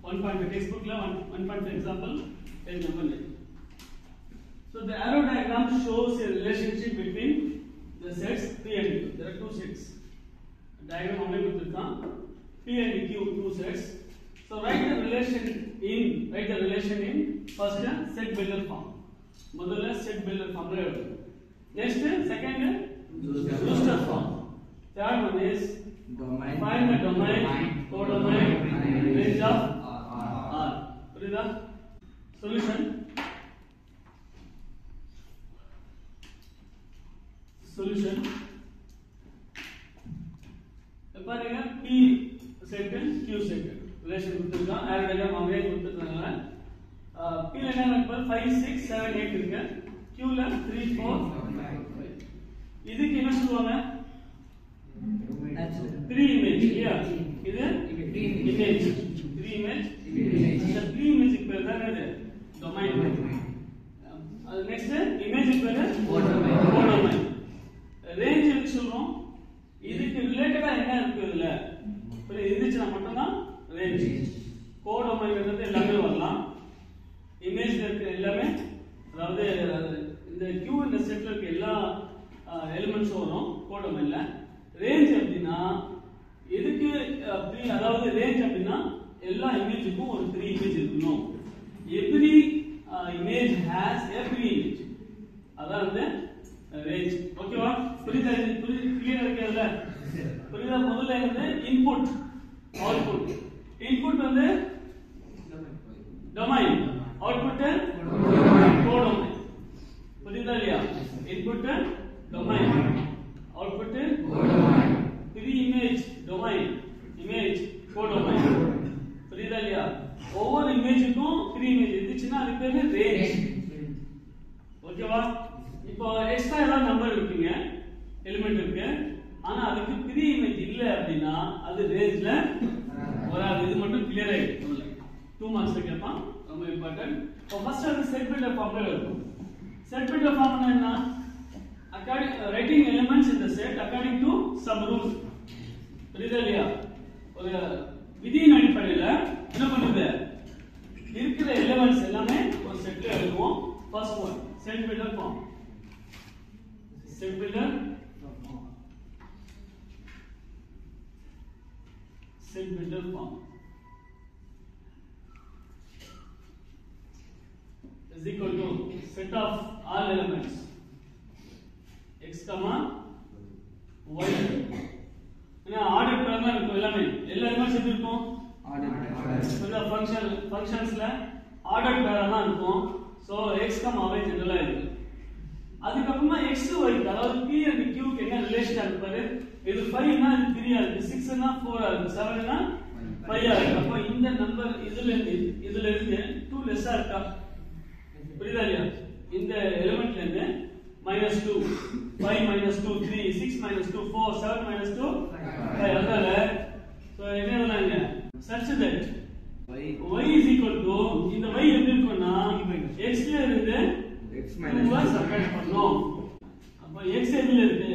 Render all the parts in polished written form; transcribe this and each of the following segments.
1.5 textbook la 1.5 example page number 9. So the arrow diagram shows a relationship between the sets P and Q. There are two sets. Diagram only கொடுத்திருக்கான். P and Q two sets. So write the relation in first set builder form. முதல்ல set builder form ல எழுது. Next second Brewster form. Third one is domain. Find the domain, codomain, range of R. புரியுதா? Solution. பாருங்க P set Q set relation கொடுத்திருக்கான். arrow diagram அவரே கொடுத்திருக்காங்க. P ல என்ன இருக்கு? 5 6 7 8 இருக்கு. Q ல 3 4 5. இதுக்கு என்ன சொல்லுவாங்க? 3 image இல்லையா? இது image. 3 image. இந்த 3 image பேர் தான் என்னது? domain. அது next image பேர் codomain. range எப்படி சொல்றோம்? இதுக்கு ரிலேட்டடா என்ன இருக்கு இதுல? இப்ப இருந்துச்சுனா மட்டும் தான் range. codomain எல்லாமே வரலாம். இமேஜ்ல இருக்க எல்லாமே, அதாவது இந்த Q இந்த செட்ல இருக்க எல்லா எலிமெண்ட்ஸும் வரும் கோடோமைன்ல. ரேஞ்ச் அப்படின்னா எதுக்கு அதாவது ரேஞ்ச் அப்படின்னா எல்லா இமேஜுக்கும் ஒரு 3 இமேஜ் இருக்கணும். Every image has every image, அதாவது ரேஞ்ச். ஓகேவா? புரியுதா? கிளியரா இருக்கல? புரியுதா? முதல்ல வந்து இன்புட் அவுட்புட். இன்புட் வந்து domain, output codomain. புரியுதா இல்லையா? input domain, output codomain. 3 image domain, image codomain. புரியுதா இல்லையா? ஒவ்வொரு இமேஜுக்கும் 3 இமேஜ் இருந்துச்சுன்னா அது பேரு ரேஞ்ச். ஓகேவா? இப்போ எக்ஸ்ட்ரா ஏதாவது நம்பர் இருக்குங்க, எலிமெண்ட் இருக்கு, ஆனா அதுக்கு 3 இமேஜ் இல்ல அப்படின்னா அது ரேஞ்ச்ல வராது. இது மட்டும் கிளியர் ஆயிடும். 2 மார்க்ஸ்ல கேட்பான், ரொம்ப இம்பார்ட்டன்ட். இப்போ ஃபர்ஸ்ட் அது செட் பில்டர் ஃபார்ம்ல இருக்கும். செட் பில்டர் ஃபார்ம்னா என்ன? writing elements in the set according to some rules. புரியுதா இல்லையா? ஒரு விதியின் அடிப்படையில் என்ன பண்ணுது? இருக்கிற எலிமெண்ட்ஸ் எல்லாமே ஒரு செட்ல எழுதுவோம். First one set builder form. Set builder form is equal to set of all elements x comma y. என்ன ஆர்டர் பேர்ல இருக்கும் எல்லாமே. எல்லா எலிமெண்ட்ஸ் எப்படி இருக்கும்? ஆர்டர் பேர். இந்த ஃபங்க்ஷன்ஸ்ல ஆர்டர் பேரா தான் இருக்கும். சோ x comma y ஜெனரலா இருக்கு. அதுக்கு அப்புறமா x y, அதாவது p and q க்கு என்ன ரிலேஷன் இருக்கு பாரு. இது 5 னா இது 3 ஆ இருக்கு, 6 னா 4 ஆ இருக்கு, 7 னா 5 ஆ இருக்கு. அப்ப இந்த நம்பர் இதுல இருந்து 2 லெஸ்ஸா இருக்கா? புரியுதா இல்லையா? இந்த எலிமெண்ட்ல இருந்து -2, 5 -2 3, 6 -2 4, 7 -2 5. அதனால சோ என்ன எழுதலாங்க? such that y is equal to, இந்த y எப்படி இருக்கும்னா x ல இருந்து x - 2 சப்ட்ராக்ட் பண்ணோம். அப்ப x எதுல இருக்கு?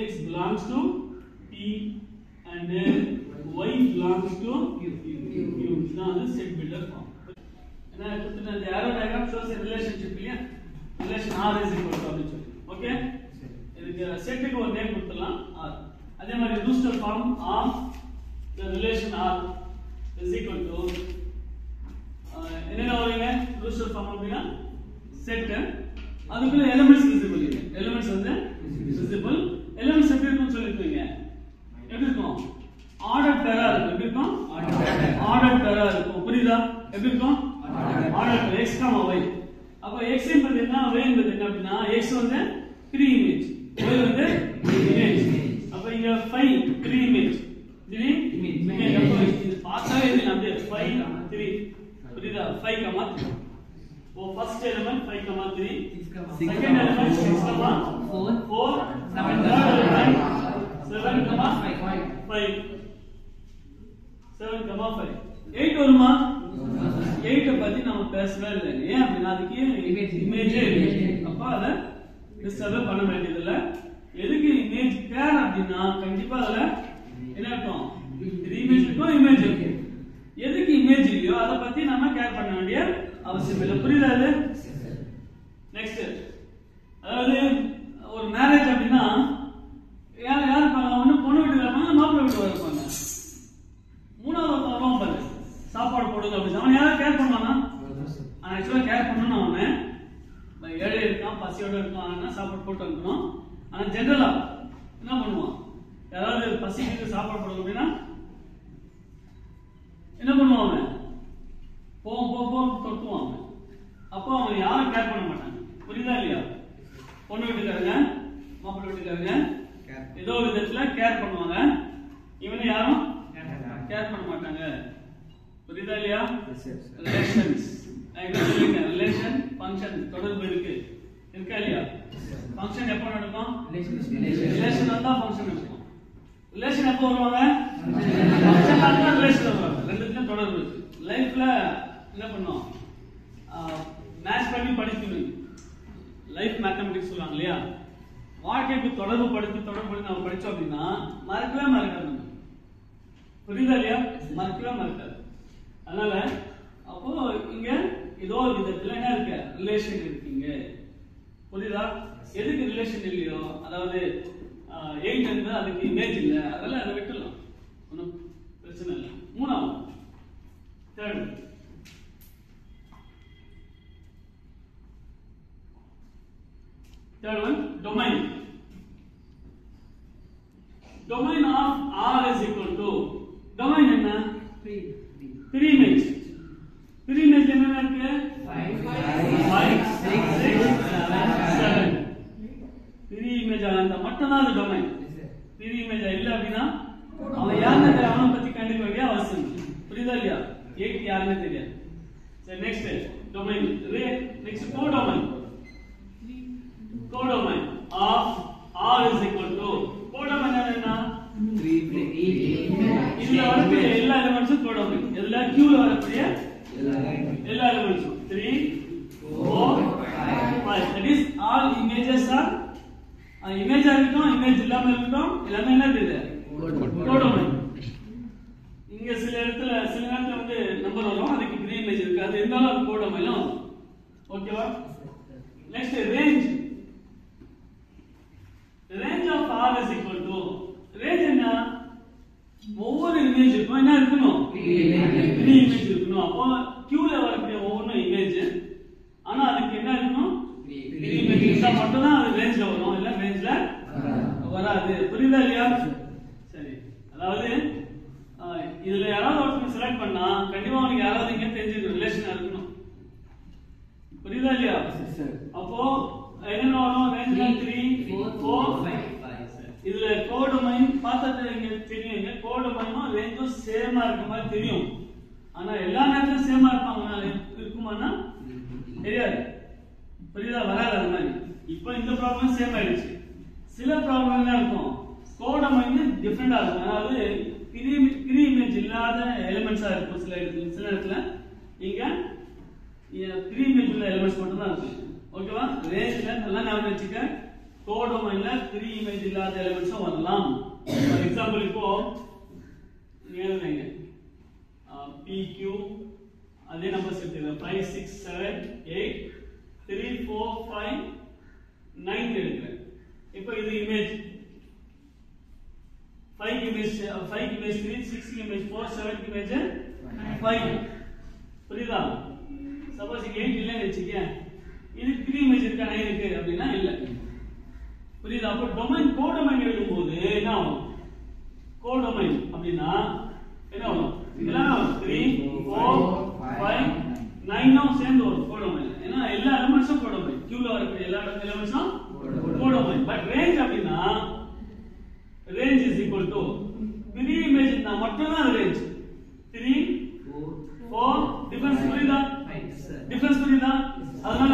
x belongs to p and y belongs to q. இதுதான் அது செட் பில்டர் ஃபார்ம். என்ன கொடுத்துட்ட? அந்த arrow diagram shows a relationship இல்லையா? relation r is equal to அப்படி சொல்லி. ஓகே, இதுக்கு செட்டுக்கு ஒரு நேம் கொடுத்துடலாம் r. அதே மாதிரி Brewster form of the relation r is equal to என்னென்ன வருங்க? Brewster form அப்படின்னா செட், அதுக்குள்ள எலிமெண்ட்ஸ் விசிபிள் இல்ல. எலிமெண்ட்ஸ் வந்து விசிபிள். எலிமெண்ட்ஸ் எப்படி இருக்கும்னு சொல்லிருக்கீங்க? எப்படி இருக்கும்? ஆர்டர் பேரா இருக்கும். எப்படி இருக்கும்? ஆர்டர் பேரா இருக்கும். புரியுதா? எப்படி இருக்கும்? Order x y. அப்ப x என்பது என்ன, y என்பது என்ன அப்படின்னா x வந்து 3 இமேஜ், y வந்து இமேஜ். அப்ப இங்க 5 3 இமேஜ், 3 இமேஜ். அப்ப இது பார்த்தாவே இது அப்படியே 5 3. புரியுதா? 5 3. ஓ first element 5 3, second element 6 4 4, 7 element 7 5 7 5. 8 வருமா? 8 பத்தி நாம பேசவே இல்லை. ஏன் அப்படின்னா அதுக்கு இமேஜே இல்லை. அப்ப அத டிஸ்டர்ப் பண்ண வேண்டியது இல்ல. எதுக்கு இமேஜ் பேர் அப்படின்னா கண்டிப்பா அதுல என்ன இருக்கும்? இமேஜ் இருக்கும், இமேஜ் இருக்கு. எதுக்கு இமேஜ் இல்லையோ அதை பத்தி நம்ம கேர் பண்ண வேண்டிய அவசியம் இல்லை. புரியுதா அது? நெக்ஸ்ட், அதாவது ஒரு மேரேஜ் அப்படின்னா யார் யார் இருப்பாங்க? ஒண்ணு பொண்ணு வீட்டுல இருப்பாங்க, மாப்பிள்ளை வீட்டுல இருப்பாங்க. மூணாவது வருவான் பாரு, சாப்பாடு போடுங்க அப்படின்னு. அவன் யாரும் கேர் பண்ணுவானா? ஆக்சுவலா கேர் பண்ணணும். அவன் ஏழை இருக்கான், பசியோட இருக்கான், சாப்பாடு போட்டு இருக்கணும். ஆனா ஜெனரலா என்ன பண்ணுவான்? யாராவது பசிக்கு சாப்பாடு போடணும் அப்படின்னா என்ன பண்ணுவான்? அவன் போம் தொட்டுவான். அவன் அப்போ அவன் யாரும் கேர் பண்ண மாட்டாங்க. புரியுதா இல்லையா? பொண்ணு வீட்டுக்காரங்க மாப்பிள்ளை வீட்டுக்காரங்க ஏதோ ஒரு விதத்துல கேர் பண்ணுவாங்க. இவனை யாரும் கேர் பண்ண மாட்டாங்க. புரியுதா இல்லையா? ரிலேஷன்ஸ் ரிலேஷன் ஃபங்க்ஷன் தொடர்பு இருக்கா இல்லையா? ஃபங்க்ஷன் எப்போ நடக்கும்? ரிலேஷன் வந்தா ஃபங்க்ஷன் நடக்கும். ரிலேஷன் எப்போ வருவாங்க? ஃபங்க்ஷன் வந்தா ரிலேஷன் வருவாங்க. ரெண்டுத்துலயும் தொடர்பு இருக்கு. லைஃப்ல என்ன பண்ணோம்? மேட்ச் பண்ணி படிக்கணும். லைஃப் மேத்தமெட்டிக்ஸ் சொல்லுவாங்க இல்லையா? வாழ்க்கைக்கு தொடர்பு படுத்தி நம்ம படிச்சோம் அப்படின்னா மறக்கவே மறக்காது. புரியுதா இல்லையா? மறக்கவே மறக்காது. அதனால அப்போ இங்க ஏதோ ஒரு விதத்துல என்ன இருக்கு? ரிலேஷன் இருக்கீங்க. புரியுதா? எதுக்கு ரிலேஷன் இல்லையோ, அதாவது 8 இருந்து அதுக்கு இமேஜ் இல்ல, அதெல்லாம் அதை விட்டுலாம், ஒன்றும் பிரச்சனை இல்லை. மூணாவது third one, domain. Domain of R is equal to, domain என்ன? pre-image. pre-image என்ன இருக்கு? 5 6 7. pre-image அந்த மட்டும் தான் அது domain. pre-image இல்ல அப்படின்னா அவன் யாருன்னு அவனை பத்தி கண்டுக்க வேண்டிய அவசியம் இல்லை. புரியுதா இல்லையா? 8 யாருன்னு தெரியாது. சரி, next domain. Next codomain. codomain of R is equal to, codomain என்ன? இதுல வரக்கூடிய எல்லா எலிமெண்ட்ஸும் codomain. இதுல Q ல வரக்கூடிய எல்லா எலிமெண்ட்ஸும் 3 4 5. that is all images are image இருக்கட்டும், இமேஜ் இல்லாம இருக்கட்டும், எல்லாமே என்னது? codomain. இங்க சில நேரத்துல வந்து நம்பர் வரும், அதுக்கு ப்ரீ இமேஜ் இருக்காது, இருந்தாலும் அது codomain வரும். ஓகேவா? Next range. range of R is equal to, range என்ன? ஒவ்வொரு இமேஜுக்கும் என்ன இருக்கணும்? ப்ரீ இமேஜ் இருக்கணும். அப்போ Q ல வரக்கூடிய ஒவ்வொரு இமேஜ், ஆனா அதுக்கு என்ன இருக்கணும்? ப்ரீ இமேஜ் இருந்தா மட்டும் தான் அது ரேஞ்ச்ல வரும், இல்ல ரேஞ்ச்ல வராது. புரியுதா இல்லையா? சரி, அதாவது இதுல யாராவது ஒருத்தர் செலக்ட் பண்ணா கண்டிப்பா அவனுக்கு யாராவது இங்க தெரிஞ்சிருக்கும், ரிலேஷனா இருக்கணும். புரியுதா இல்லையா? அப்போ என்ன வரும்? ரேஞ்ச்ல 3 4 5. இதுல கோடோமைன் பார்த்தது இங்க தெரியுங்க. கோடோமைனும் ரேஞ்சும் சேமா இருக்க மாதிரி தெரியும், ஆனா எல்லா நேரத்திலும் சேமா இருக்குமானா தெரியாது. புரியுதா? வராது அந்த மாதிரி. இப்போ இந்த ப்ராப்ளம் சேம் ஆயிடுச்சு. சில ப்ராப்ளம் என்ன இருக்கும்? கோடோமைன் டிஃபரெண்டா இருக்கும். அதாவது ப்ரீ இமேஜ் இல்லாத எலிமெண்ட்ஸா இருக்கும். சில இடத்துல இங்க ப்ரீ இமேஜ் உள்ள எலிமெண்ட்ஸ் மட்டும் தான் இருக்கு. ஓகேவா? ரேஞ்ச்ல நல்லா ஞாபகம் வச்சுக்க, கோடோமைன்ல ப்ரீ இமேஜ் இல்லாத எலிமெண்ட்ஸும் வரலாம். ஃபார் எக்ஸாம்பிள் இப்போ எழுதுங்க PQ, அதே நம்பர்ஸ் எடுத்துக்கலாம். 5 6 7 8 3 4 5 9 எடுக்கிறேன். இப்போ இது இமேஜ் 5 இமேஜ் 3 6 இமேஜ் 4 7 இமேஜ் 5. புரியுதா? சப்போஸ் 8 இல்லன்னு வெச்சுக்க, இது 3 இமேஜ் இருக்கா 9 இருக்கு அப்படினா இல்ல. புரியுதா? அப்போ டொமைன் கோடொமைன் எழுதும்போது என்ன ஆகும்? கோடொமைன் அப்படினா என்ன ஆகும்? இதெல்லாம் 3 4 5 9 சேர்ந்து வரும் கோடொமைன். ஏன்னா எல்லா எலிமெண்ட்ஸும் கோடொமைன். Q ல வரக்கூடிய எல்லா எலிமெண்ட்ஸும் கோடொமைன். பட் ரேஞ்ச் அப்படினா range is equal to pre image நான் மட்டும் தான் ரேஞ்ச் 3 4 டிஃபரன்ஸ் புரியுதா? டிஃபரன்ஸ் புரியுதா? அதனால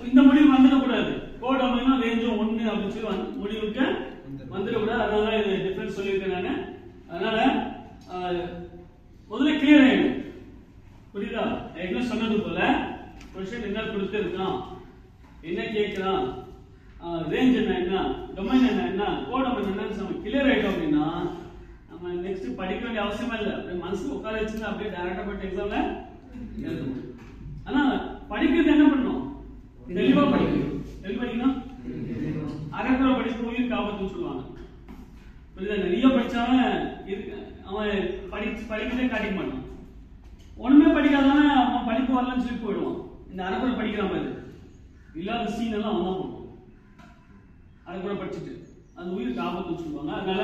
இந்த முடிவு வந்துட கூடாது. கோடொமைனும் ரேஞ்சும் ஒண்ணு அப்படி சொல்லி முடிவுக்கு வந்துட கூடாது. அதனால இது டிஃபரன்ஸ் சொல்லியிருக்கேன் நானு. அதனால முதல்ல கிளியர் ஆயிடும். புரியுதா? ஏற்கனவே சொன்னது போல क्वेश्चन என்ன கொடுத்திருக்கான், என்ன கேக்குறான், ரேஞ்ச் என்ன, டொமைன் என்ன, கோடொமைன் என்னன்னு நம்ம கிளியர் ஆயிட்டோம் அப்படின்னா நம்ம நெக்ஸ்ட் படிக்க வேண்டிய அவசியமே இல்ல. அப்படியே மனசுல உட்கார வச்சுட்டு அப்படியே டைரக்டா போய் எக்ஸாம்ல எழுதணும். ஆனா படிக்கிறது என்ன பண்ணணும்? தெளிவா படிக்கணும். தெளிவா படிக்கணும். அரைக்குறை படிச்சு உயிருக்கு ஆபத்துன்னு சொல்லுவாங்க. புரியுதா? நிறைய படிச்சவன் அவன் படிக்கிறதே காட்டிக்க மாட்டான். ஒண்ணுமே படிக்காதவன் அவன் படிப்பு வரலன்னு சொல்லி போயிடுவான். இந்த அரைக்குறை படிக்கிற மாதிரி இல்லாத சீன் எல்லாம் அவன் தான் பண்ணுவான். அரைக்குறை படிச்சுட்டு அது உயிருக்கு ஆபத்துன்னு சொல்லுவாங்க. அதனால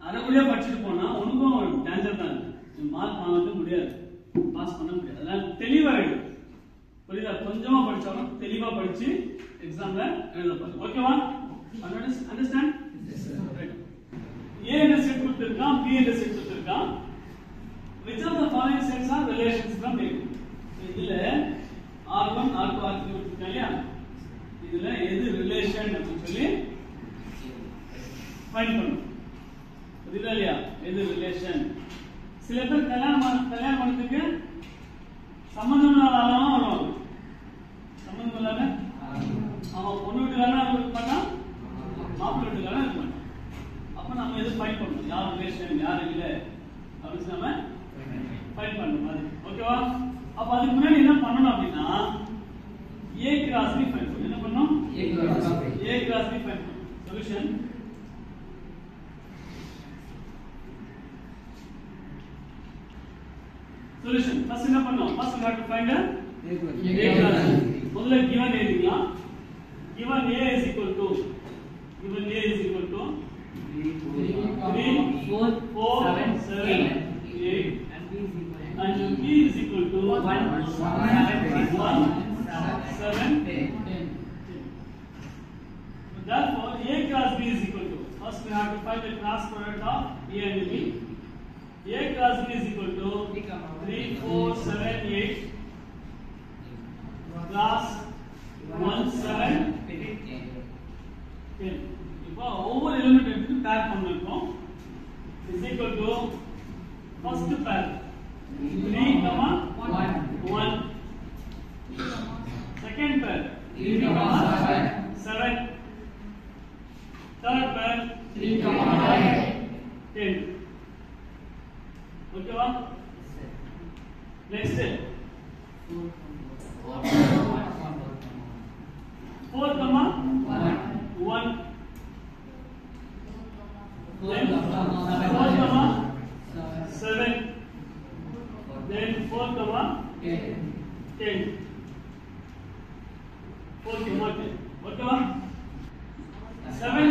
அரைக்குறையா படிச்சுட்டு போனா உனக்கும் டேஞ்சர் தான் இருக்கு. மார்க் வாங்க முடியாது, பாஸ் பண்ண முடியாது. அதனால தெளிவா எழுது. புரியுதா? கொஞ்சமா படிச்சாலும் தெளிவா படிச்சு எக்ஸாம்ல எழுத பாருங்க. ஓகேவா? அண்டர்ஸ்டாண்ட்? A என்ற செட் கொடுத்திருக்கான், B என்ற set கொடுத்திருக்கான். Which of the following sets are relations from A? இதுல R1 R2 R3 கொடுத்திருக்காங்க இல்லையா? இதுல எது ரிலேஷன் அப்படின்னு சொல்லி ஃபைண்ட் பண்ணணும். புரியுதா இல்லையா? எது ரிலேஷன்? சில பேர் கல்யாணம் பண்ணதுக்கு சம்பந்தம் இல்லாத ஆளாவும் வருவாங்க. சம்பந்தம் இல்லாத அவன் பொண்ணு வீட்டுக்காரனா இருக்க மாட்டான், மாப்பிள்ளை வீட்டுக்காரனா இருக்க மாட்டான். அப்ப நம்ம எது ஃபைண்ட் பண்ணணும்? யார் ரிலேஷன் யார் இல்ல அப்படின்னு நம்ம ஃபைண்ட் பண்ணணும். அது ஓகேவா? அப்ப அதுக்கு முன்னாடி என்ன பண்ணணும் அப்படின்னா A cross B ஃபைண்ட் பண்ணணும். என்ன பண்ணணும்? A cross B ஃபைண்ட் பண்ணணும். சொல்யூஷன் first என்ன பண்ணோம்? first we have to find a cross B. முதல்ல given எழுதிக்கலாம். given A is equal to 3 4 7 8 and B is equal to 1 7 10. Therefore A cross B is equal to, first we have to find the cross product of A and B. A cross B is equal to 3 4 7 8 plus 1 7 10. இப்போ ஒவ்வொரு element எடுத்து பேர் பண்ணிருக்கோம். is equal to first pair 3 1 second pair 3 7 third pair 3 10. ஓகேவா? Next 4 1 then 7 then 4 10 4 10. ஓகேவா? 7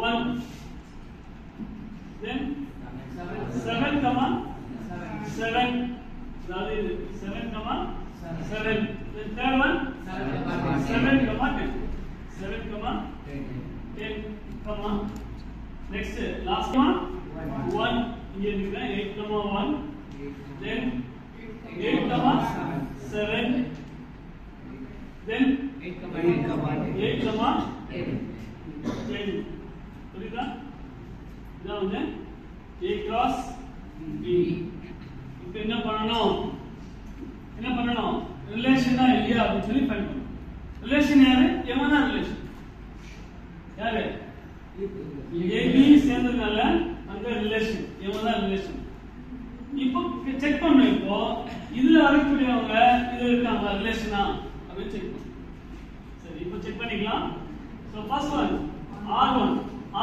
1 then 7 7 அதாவது 7 7 then third one 7 10 next last one 1 இங்க இருக்குங்க 8 1 then 8 7 then 8 10. புரியுதா? இதான் வந்து A cross B. இப்போ என்ன பண்ணணும்? ரிலேஷனா இல்லையா அப்படின்னு சொல்லி ஃபைண்ட் பண்ணணும். ரிலேஷன் யாரு? எவனா ரிலேஷன்? யாரு? AB சேர்ந்ததுனால அந்த ரிலேஷன் எவனா ரிலேஷன். இப்போ செக் பண்ணணும். இப்போ இதுல வரக்கூடியவங்க இதுல இருக்காங்க ரிலேஷனா அப்படின்னு செக் பண்ணணும். சரி, இப்போ செக் பண்ணிக்கலாம். சோ ஃபர்ஸ்ட் ஒன்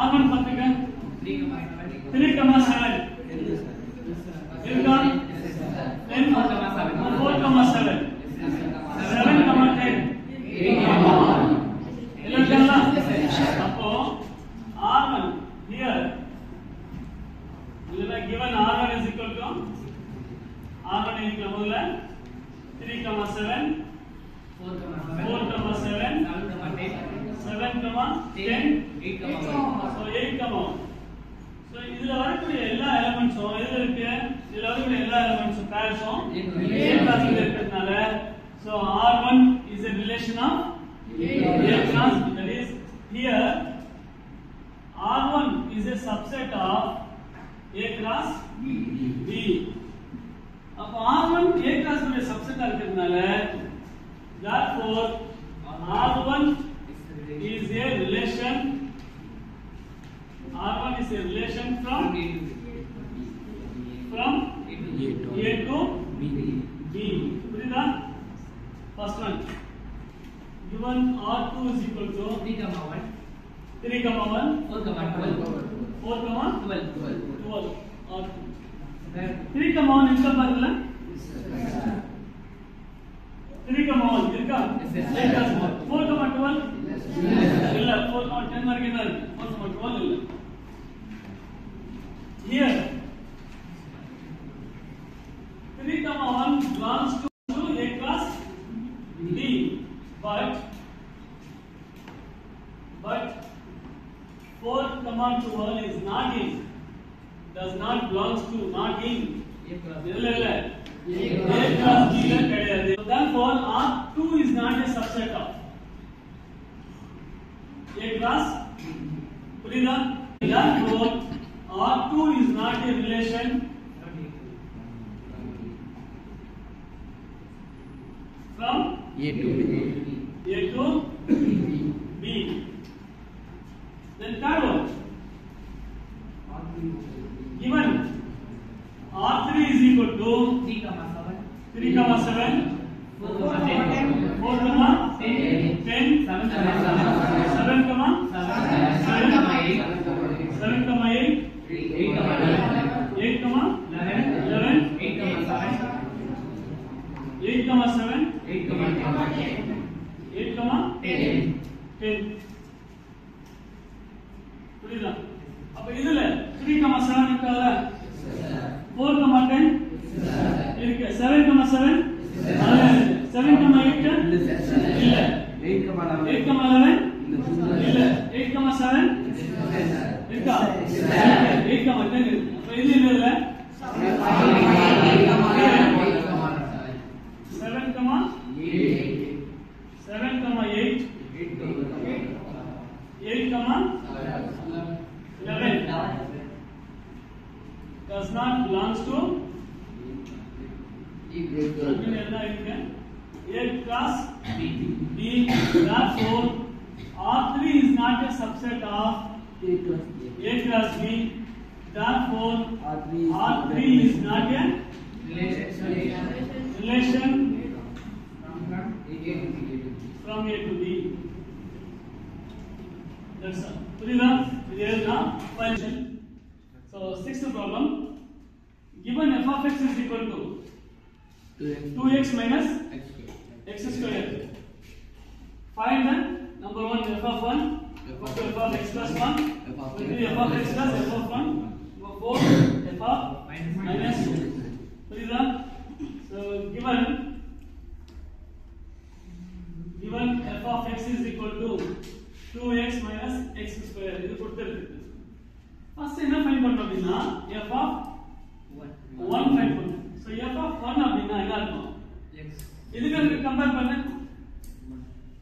R1 பாத்துங்க 3 7 இருக்கா? then 4 7 எல்லாம் அப்போ R1 here இதுல given R1 is equal to R1 is முதல்ல 3 7 4 7 7 10 8 so 8 so இதுல வரக்கூடிய எல்லா எலிமெண்ட்ஸும் இதுல இருக்கு. இதுல வரக்கூடிய எல்லா எலிமெண்ட்ஸும் பேர்ஸும் A கிளாஸ்ல இருக்கிறதுனால so R1 is a relation of A class. That is here R1 is a subset of A class B. அப்ப R1 A class உடைய சப்செட்டா இருக்கிறதுனால therefore R1 is a relation. R1 is is a relation from A to B. புரியுதா? First one. Given R2 is equal to 3, 1, 4, 12. R2. 3, 1 இருக்கா பாருங்க. 3, 1 இருக்கா? 4, 12 இல்ல. 4, 10 வரைக்கும் தான் இருக்கு. 4, 12 இல்ல. Here 3, 1 belongs to A class B, but 4, 12 is not in, does not belongs to, not in இல்ல A class B ல கிடையாது. Therefore R2 is not a subset of A class. புரியுதா? Therefore R2 is not a relation from A to B. Then third one. Given R3 is equal to 3, 7, 4, 10, 7, 10. புரியுதா? அப்ப இதுல 3, 7 இருக்கால, 4, 10 இருக்கு, 7, 7 அதுல இருக்கு, 7, 8 இல்ல, 8, 11 இல்ல, 8, 7 இருக்கா? 8, 10 இருக்கு. அப்ப இது இல்ல 7, 8, 11 does not belongs to A class B. Therefore R3 is not a subset of A class B. Therefore R3 is not a relation from A to B. That's all. புரியுதா? இது எழுதலாம். So sixth problem. Given f of x is equal to 2x minus x square. Find the number 1 f of 1, f of x plus 1, f of x plus f of 1, 4 f of minus 2. புரியுதா? So given f of x is equal to 2x minus x square இது கொடுத்திருக்கு. First என்ன find பண்ணனும் அப்படினா f of 1 find பண்ணனும். So f of 1 அப்படினா என்ன அர்த்தம்? x இதுக்கு கம்பேர் பண்ணு.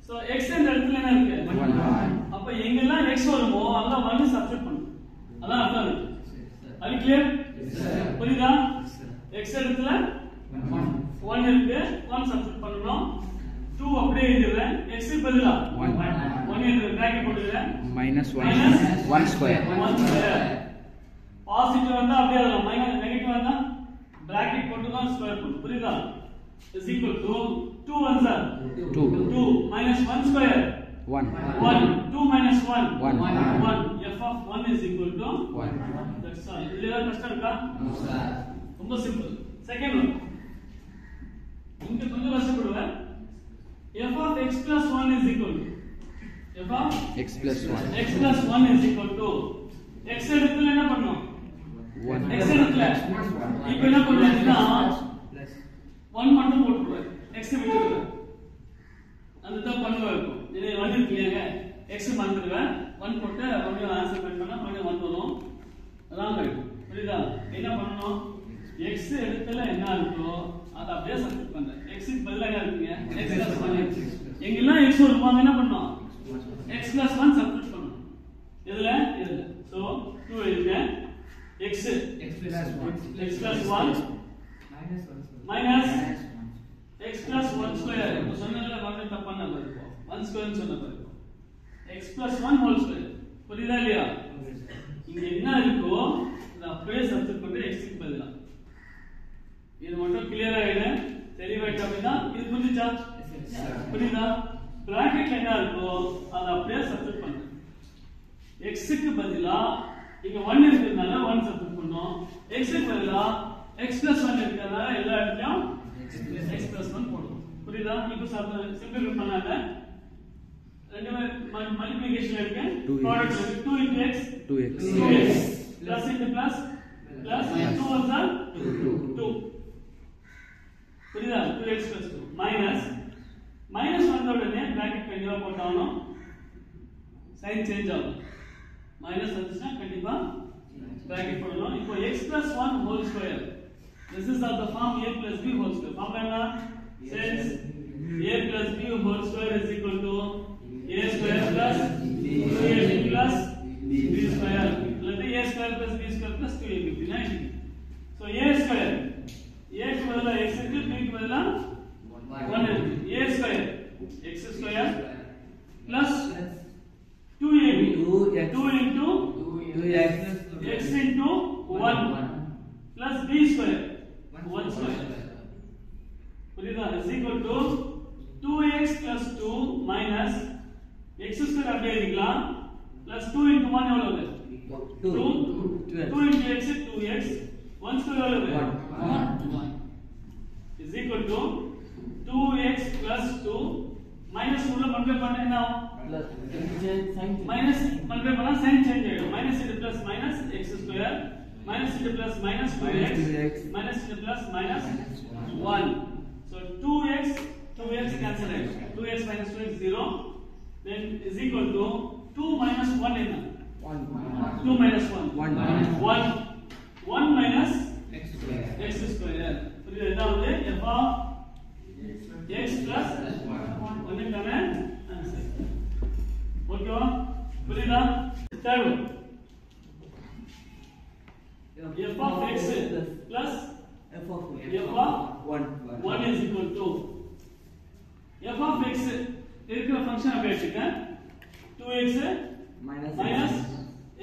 சோ x என்ற இடத்துல என்ன இருக்கு? 1. அப்ப எங்கெல்லாம் x வருமோ அங்க 1 சப்ஸ்டிட்யூட் பண்ணனும். அதான் அர்த்தம். அது கிளியர்? புரியுதா? x இடத்துல 1 இருக்கு, 1 சப்ஸ்டிட்யூட் பண்ணனும். 2 அப்படியே எழுதுறேன். x க்கு பதிலா 1 என்று பிராக்கெட் போட்டுறேன். -1 ஸ்கொயர். பாசிட்டிவ் வந்தா அப்படியே எழுதலாம். மைனஸ் நெகட்டிவ் வந்தா பிராக்கெட் போட்டு தான் ஸ்கொயர் போடு. புரியுதா? is equal to 2 1 sir 2 minus 1 square 1 2 minus 1 1 f of 1 is equal to 1. That's all. இதுல கஷ்டம் இருக்கா? No sir. ரொம்ப சிம்பிள். Second one. இங்க கொஞ்சம் கஷ்டப்படுவேன். f of x plus 1 is equal to f of x plus 1 is equal to x இடத்துல என்ன பண்ணனும்? 1 x இடத்துல இப்போ என்ன பண்ணனும்னா 1 மட்டும் போட்டுடுவேன். x விட்டுடுவேன். அதுதான் பண்ணுவா இருக்கும். இது 1 இருக்குங்க. x மறந்துடுவேன். 1 போட்டு அப்படியே ஆன்சர் பண்ணா அப்படியே 1 வரும். ராங் ஆயிடும். புரியுதா? என்ன பண்ணனும்? x இடத்துல என்ன இருக்கோ அத அப்படியே சப்ஸ்டிட்யூட் பண்றேன். x க்கு பதிலா என்ன இருக்குங்க? x plus 1 எங்கெல்லாம் x வருமாங்க என்ன பண்ணனும்? x plus 1 சப்ஸ்டிட்யூட் பண்ணனும். இதுல சோ 2 எழுதுங்க. x plus 1 minus x plus 1 square. இப்போ சொன்னதுல வந்து தப்பான நம்பர் இருக்கும். 1 ஸ்கொயர் சொன்ன பாருங்க. x plus 1 whole square. புரியுதா இல்லையா? இங்க என்ன இருக்கோ அத அப்படியே சப்ஸ்டிட்யூட் பண்ற x க்கு பதிலா. இது மட்டும் கிளியரா ஆயிடு. தெளிவாயிட்டு அப்படினா இது புரிஞ்சுச்சா? புரியுதா? பிராக்கெட்ல என்ன இருக்கோ அத அப்படியே சப்ஸ்டிட்யூட் பண்ற. x க்கு பதிலா இங்க 1 இருக்குறதால 1 சப்ஸ்டிட்யூட் பண்ணோம். x க்கு பதிலா x + 1 இருக்குறதால எல்லா இடத்துலயும் x + 1 போடுவோம். புரியுதா? இப்போ சிம்பிள் பண்ணாத ரெண்டுமே மல்டிப்ளிகேஷன் இருக்கு. ப்ராடக்ட் இருக்கு. 2 into x 2x plus into plus 2 1 are 2. புரியுதா? 2x + 2 minus வந்த உடனே பிராக்கெட் கண்டிப்பா போட்டாகணும். சைன் சேஞ்ச் ஆகும். மைனஸ் வந்துச்சுன்னா கண்டிப்பா பிராக்கெட் போடணும். இப்போ x + 1 whole square. This is of the form a + b whole square. Form என்ன? Since a + b whole square is equal to a square plus 2ab plus b square. Let a square plus b square plus 2ab. Right? So a square. a க்கு பதிலா x இருக்கு, b க்கு பதிலா 1 இருக்கு. a square x square plus 2ab 2 into 2x x into 1 plus b square 1 square. புரியுதா? is equal to 2x plus 2 minus x square அப்படியே எழுதிக்கலாம் plus 2 into 1 எவ்வளவு? 2 into x 2x 1 square எவ்வளவு? 1 is equal to 2x plus 2 minus உள்ள multiply பண்ணா என்ன ஆகும்? minus multiply பண்ணா சைன் சேஞ்ச் ஆயிடும். minus into plus minus x square minus into plus minus 2x minus into plus minus 1. So 2x cancel ஆயிடும். 2x minus 2x 0. Then is equal to 2 minus 1 என்ன? 2 minus 1 minus x square. புரியுதா? இதான் வந்து f of x plus 1 வந்துட்டானே answer. ஓகேவா? புரியுதா? Third f of x plus f of 1 is equal to f of x இருக்கிற function அப்படியே எடுத்துக்க 2x minus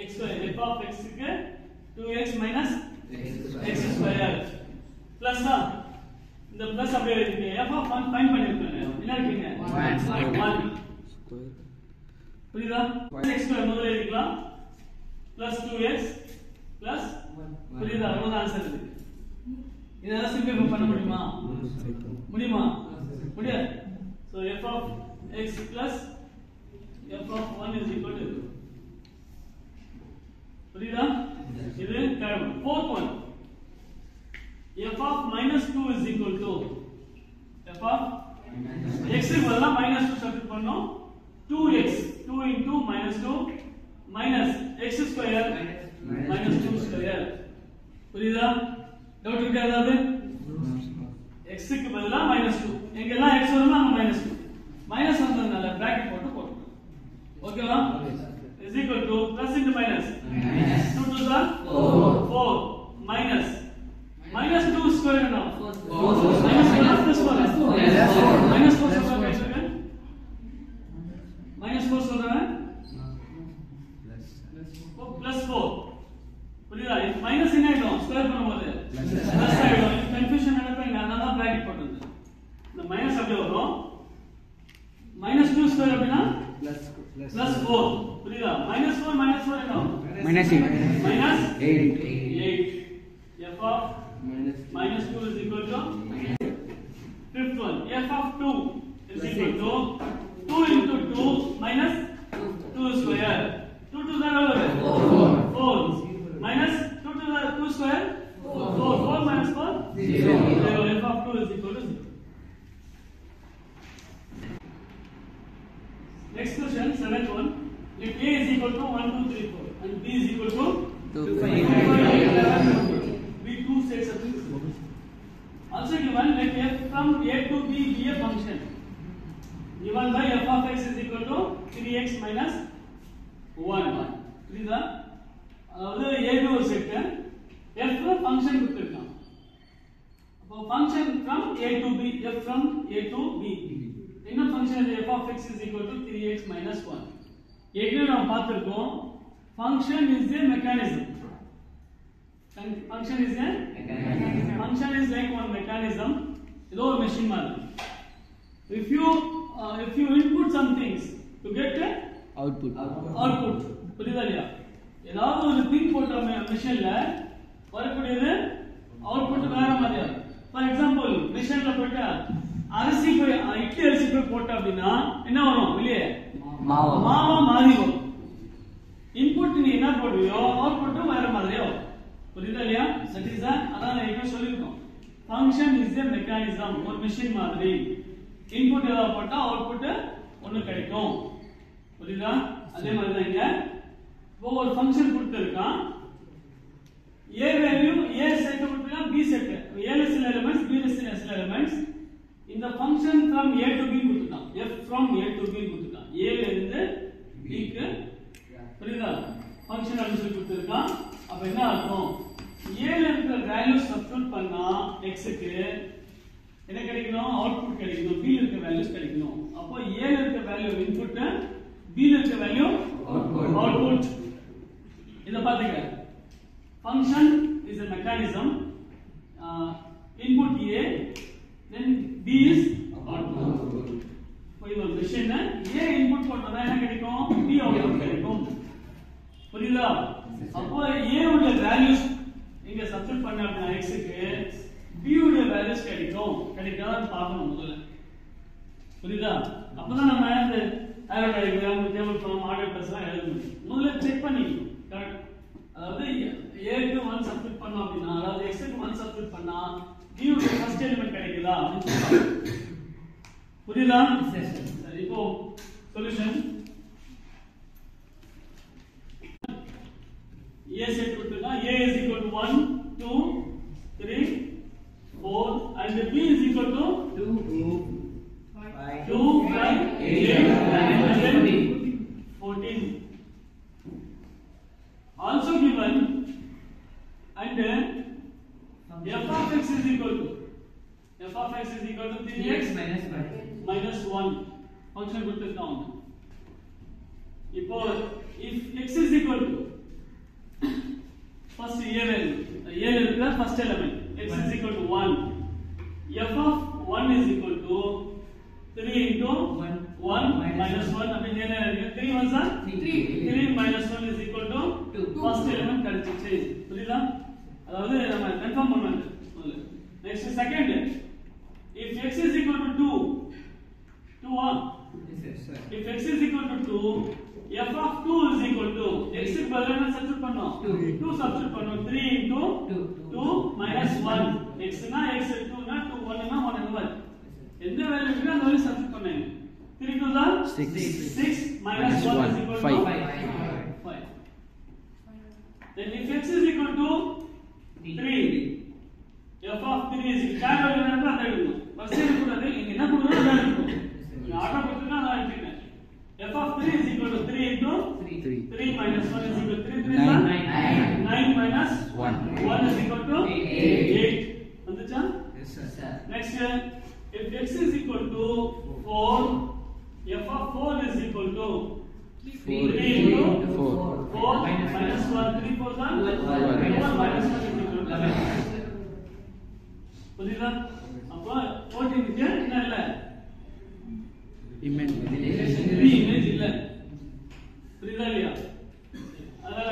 x square. f of x க்கு 2x minus x square plus இந்த plus அப்படியே இருக்கு. f of 1 ஃபைண்ட் பண்ணிருக்கீங்க. என்ன இருக்கீங்க? 1 புரியுதா? x ஸ்கொயர் முதல்ல எழுதிக்கலாம் plus 2x plus 1. புரியுதா? அவ்வளவுதான் ஆன்சர் இருக்கு. இதெல்லாம் சிம்பிளிஃபை பண்ண முடியுமா? முடியாது. So f of x plus f of 1 is equal to 2. புரியுதா? இது third. fourth one f of minus 2 is equal to f of x க்கு பதிலா minus 2 சப்ஸ்டிட்யூட் பண்ணோம். 2x 2 into minus 2 minus x square minus 2 square. புரியுதா? Doubt இருக்கா ஏதாவது? x க்கு பதிலா minus 2. எங்கெல்லாம் x வருமோ அங்க minus 2. minus வந்ததனால பிராக்கெட் போட்டு போடுறோம். ஓகேவா? is equal to plus into minus 2 2s are 4 minus 2 square என்ன? 4 minus 1 plus 4 minus 4 சொல்றேன். minus 4 சொல்றேன் plus 4. புரியுதா? மைனஸ் என்ன ஆயிடும்? ஸ்கொயர் பண்ணும்போது பிளஸ் ஆயிடும். கன்ஃபியூஷன் நடக்கும். அதனால பிராக்கெட் போடுறது. இந்த மைனஸ் அப்படியே வரும். minus 2 ஸ்கொயர் அப்படினா plus 4. புரியுதா? minus 4 என்ன? minus 8. f of minus 2 is equal to fifth one. f of 2 is equal to 2 into 2 minus 2 square. 2 2 are 4 minus 2 2 are 2 square 4 minus 4 0. f of 2 is equal to 0. Next question, seventh one. If a is equal to 1 2 3 4 and b is equal to 2 5 we two sets of things. Also given, let f from a to b be a function given by f of x is equal to 3x minus 1. புரியுதா? அதாவது a b ஒரு set f function கொடுத்திருக்கான். அப்போ function from a to b, f from a to b. என்ன function f of x is equal to 3x minus 1. ஏற்கனவே நாம் பார்த்திருக்கோம். function is a mechanism. Function is a mechanism. Function is like one mechanism. It is a machine மாதிரி. If you input some things to get output. புரியுதா இல்லையா? ஏதாவது ஒரு பின் போட்ட மெஷின்ல வரக்கூடியது அவுட்புட் வேற மாதிரியா இருக்கும். ஃபார் எக்ஸாம்பிள் மெஷின்ல போட்டு அரிசி போய் இட்லி அரிசி போய் போட்ட அப்படின்னா என்ன வரும்? வெளியே மாவா மாறி வரும். இன்புட் நீ என்ன போடுவியோ அவுட்புட் வேற மாதிரியா வரும். புரியுதா இல்லையா? தட் இஸ் அதான் நான் சொல்லிருக்கோம். Function is a mechanism. ஒரு மெஷின் மாதிரி இன்புட் ஏதாவது போட்டா அவுட்புட் ஒன்னு கிடைக்கும். புரியுதா? அதே மாதிரி தான் இங்க ஒரு ஃபங்க்ஷன் கொடுத்திருக்கான். a வேல்யூ a செட் கொடுத்திருக்கான், b செட். a ல சில எலிமெண்ட்ஸ், b ல சில எலிமெண்ட்ஸ். இந்த function from a to b கொடுத்திருக்கான். f from a to b கொடுத்திருக்கான். a ல இருந்து b க்கு புரியுதா? ஃபங்க்ஷன் அப்படி சொல்லி கொடுத்திருக்கான். அப்ப என்ன அர்த்தம்? a ல இருக்கிற வேல்யூ சப்ஸ்டிட்யூட் பண்ணா x க்கு என்ன கிடைக்கணும்? அவுட்புட் கிடைக்கணும். b ல இருக்க வேல்யூஸ் கிடைக்கணும். அப்போ a ல இருக்க வேல்யூ இன்புட், b ல இருக்க வேல்யூ அவுட்புட். இத பாத்துங்க. Function is a mechanism. Input A, then B is output. இப்போ இந்த மெஷின்ல A இன்புட் போட்டா என்ன கிடைக்கும்? B அவுட்புட் கிடைக்கும். புரியுதா? அப்போ A உடைய வேல்யூஸ் இங்க சப்ஸ்டிட்யூட் பண்ண அப்படினா x க்கு B உடைய வேல்யூஸ் கிடைக்கும். கிடைக்காதான்னு பார்க்கணும் முதல்ல. புரியுதா? அப்பதான் நம்ம இந்த arrow diagram, table form, order ப்ளஸ்லாம் எழுத முடியும். முதல்ல செக் பண்ணிக்கணும். கரெக்ட்? அதாவது a க்கு 1 சப்ஸ்டிட்யூட் பண்ணோம் அப்படினா, அதாவது x க்கு 1 சப்ஸ்டிட்யூட் பண்ணா b உடைய ஃபர்ஸ்ட் எலிமெண்ட் கிடைக்குதா? புரியுதா? சரி, இப்போ சொல்யூஷன் a செட் கொடுத்தா a is equal to 1 2 3 4 and b is equal to 2 5 8 and 14. Also given and f of x is equal to 3x minus 1 function கொடுத்திருக்காங்க. இப்போ if x is equal to first a value, a இருக்கிற first element x is equal to 1, f of 1 is equal to 3 into 1 minus 1 அப்படிங்க என்ன இருக்கு? 3 ones are 3 minus 1 is equal to 2. first element கிடைச்சிச்சு. புரியுதா? அதாவது நம்ம கன்ஃபார்ம் பண்ணணும் முதல்ல. Next second, if x is equal to 2 if x is equal to 2, f of 2 is equal to x க்கு பதிலா என்ன சப்ஸ்டிட்யூட் பண்ணோம்? 2 சப்ஸ்டிட்யூட் பண்ணோம். 3 into 2 minus 1. x னா x, 2 னா 2, 1 னா 1 அந்த மாதிரி எந்த வேல்யூ இருக்கோ அந்த வேல்யூ சப்ஸ்டிட்யூட் பண்ணுங்க. 3 2 are 6 minus 1 is equal to 5. Then if x is equal to 3, f of 3 is equal to value என்னன்னு அத எழுதணும். ஃபர்ஸ்ட் என்ன கூடாது, இங்க என்ன கூடாது அத எழுதணும். நீங்க ஆட்டோ கொடுத்தா அத எழுதிங்க. f of 3 is equal to 3 into 3 minus 1 is equal to 3 9 minus 1 is equal to 8. வந்துச்சா? Yes sir. Next, if x is equal to 4, f of 4 is equal to 3 into 4 minus 1, 3 4 are 1 minus 1 is equal to 11. புரியுதா? அப்ப 14 க்கு என்ன இல்ல? Image இல்ல. புரியுதா இல்லையா? அதனால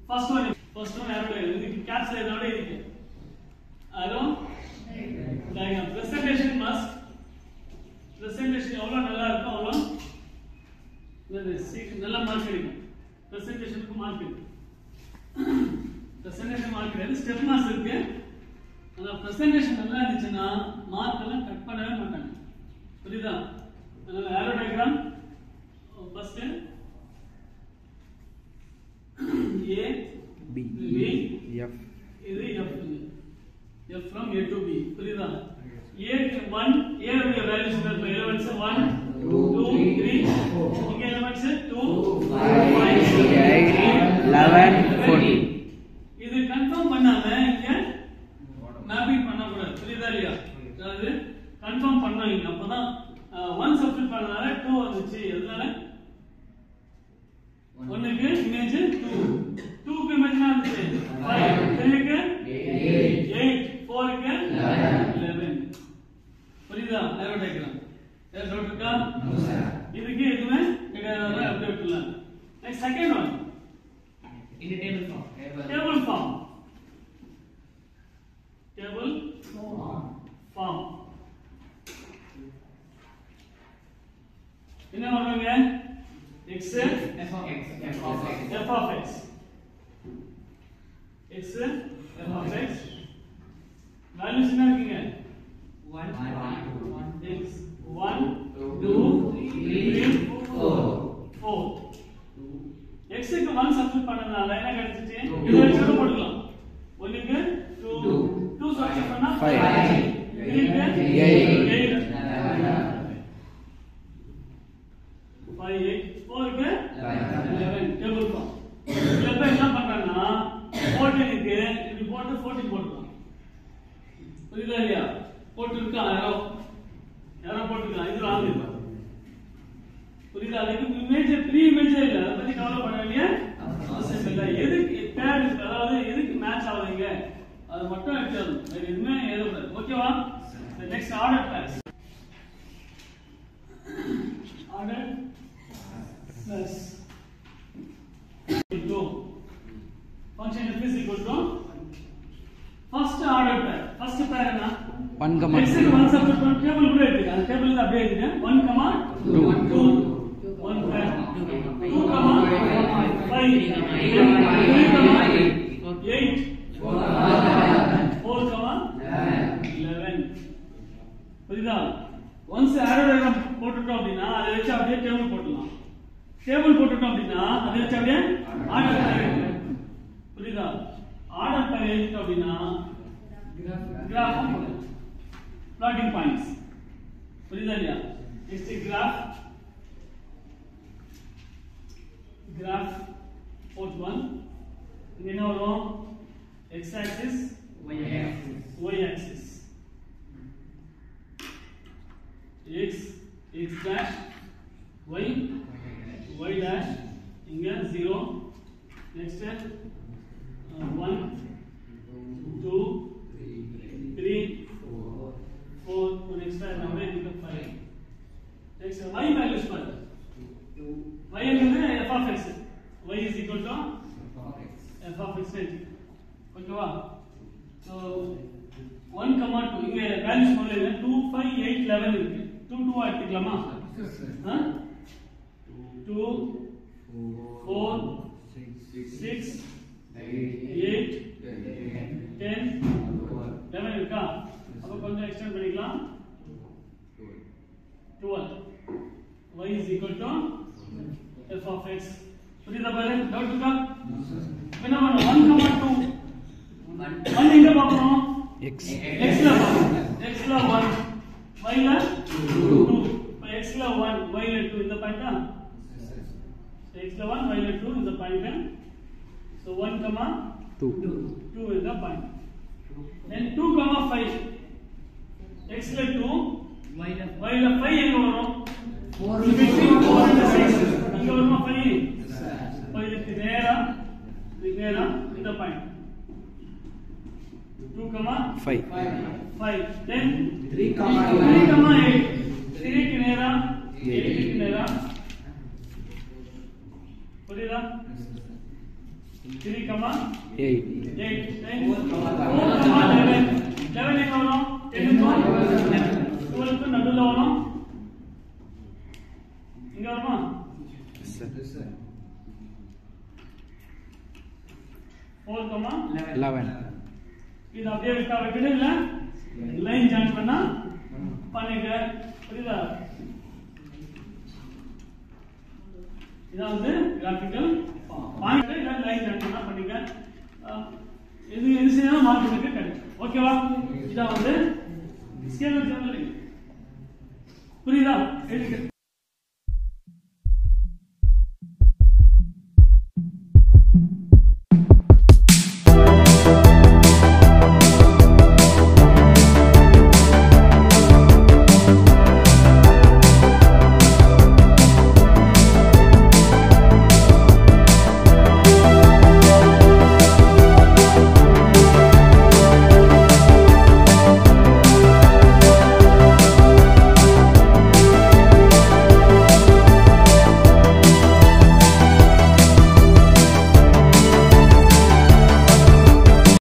first one arrow diagram caps இதோட இருக்கு. arrow diagram presentation எவ்வளவு நல்லா இருக்கும் அவ்வளவு நல்ல மார்க் கிடைக்கும். பிரசன்டேஷனுக்கு மார்க் இருக்கு. பிரசன்டேஷன் மார்க் கிடையாது, ஸ்டெப் மார்க்ஸ் இருக்கு. அந்த பிரசன்டேஷன் நல்லா இருந்துச்சுன்னா மார்க் எல்லாம் கட் பண்ணவே மாட்டாங்க. புரியுதா? அதனால arrow diagram first A B F இது F from A to B. புரியுதா? A 1 A உடைய வேல்யூஸ் என்ன? எலிமெண்ட்ஸ் 1 2 3 இங்க எலிமெண்ட்ஸ் 2 5 8 11 14. இது கன்ஃபார்ம் பண்ணாம இங்க மேப்பிங் பண்ண கூடாது. புரியுதா இல்லையா? image 2. 2 க்கு image என்ன இருக்கு? 5. 3 க்கு 8. 4 க்கு 11. புரியுதா? arrow diagram. ஏதோ டவுட் இருக்கா? இதுக்கு எதுமே கிடையாது, அப்படியே விட்டுறலாம். Next second one. In the table form. Table form. என்ன பண்ணுங்க? x F of x. f of x. x f of x. Values என்ன இருக்குங்க? 1, x 1 2 3 4. x க்கு 1 சப்ஸ்டிட் பண்ணனால என்ன கிடைச்சிச்சு? இத வச்சு போடலாம். 1 க்கு 2 சப்ஸ்டிட் பண்ணா 5 3 க்கு 8 5 8 4 க்கு 11 டேபிள் ஃபார்ம். இப்ப என்ன பண்றாங்கன்னா 14 க்கு இப்படி போட்டு 14 போட்டுறோம். புரியுதா இல்லையா? போட்டுருக்கா யாரோ போட்டுருக்கா, இது ராங் இருக்கு. புரியுதா? அதுக்கு இமேஜ் ப்ரீ இமேஜ் இல்ல, அத பத்தி கவலைப்பட வேண்டிய அவசியம் இல்ல. எதுக்கு பேர் இருக்கு, அதாவது எதுக்கு மேட்ச் ஆகுதுங்க அது மட்டும் எடுத்துறணும், வேற எதுவுமே எழுதக்கூடாது. ஓகேவா? Next order class. Order plus equal to function f is equal to first order pair. First pair என்ன? 1, x க்கு 1 சப்ஸ்டிட் பண்ணி டேபிள் கூட எடுத்துக்க. அந்த டேபிள்ல அப்படியே எடுங்க. 1, 2 1 pair 2, 5 3, 8 4, 11. புரியுதா? once arrow diagram போட்டுட்டோம் அப்படினா அதை வச்சு அப்படியே டேபிள் போடலாம். டேபிள் போட்டுட்டோம் அப்படினா அதை வச்சு அப்படியே ஆர்டர் பண்ணலாம். புரியுதா? ஆர்டர் பண்ணி எழுதிட்டோம் அப்படினா கிராஃப் போடலாம். plotting points. புரியுதா இல்லையா? Next graph boat 1. இங்க என்ன வரும்? x axis y axis x dash y dash இங்க 0. next 1 2 3 4 next number is 5. next y values பாரு. y என்னது? f of x. y is equal to f of x. ஓகேவா? so 1, 2 இங்க வேல்யூஸ் முதல்ல 2 5 8 11 இருக்கு. 2 2 எடுத்துக்கலாமா? 2 4 6 8 10 11 இருக்கா? அப்ப கொஞ்சம் எக்ஸ்டெண்ட் பண்ணிக்கலாம். 12 y is equal to f of x. புரியுதா பாரு? டவுட் இருக்கா? என்ன பண்ணணும்? 1, 2 1 எங்க பார்க்கணும்? x ல பார்க்கணும். x ல 1 y ல 2. இப்ப x ல 1 y ல 2 இந்த பாயிண்டா? x ல 1 y ல 2 இந்த point. so 1, 2 is the point. then 2, 5 x ல 2 y ல 5 எங்க வரும்? 4 between 4 and 6 இங்க வருமா 5? இதுக்கு நேரா இந்த பாயிண்ட் 2, 5 then 3, 8 3 க்கு நேரா 8 க்கு நேரா. புரியுதா? 3, 8 then 4, 11 எங்க வரும்? 10 க்கு 12 க்கு நடுவுல வரும். இங்க வருமா? 4, 11 இது அப்படியே விட்டுட்டு இல்ல லைன் ஜாயின் பண்ணா பண்ணிக்க. புரியுதா? இதான் வந்து கிராஃபிக்கல் பாயிண்ட். இல்ல லைன் ஜாயின் பண்ணா பண்ணிக்க. எது செய்யணும் மார்க் பண்ணி கிடைக்கும். ஓகேவா? இதான் வந்து ஸ்கேலர் ஜெனரல். புரியுதா? எழுதிக்க.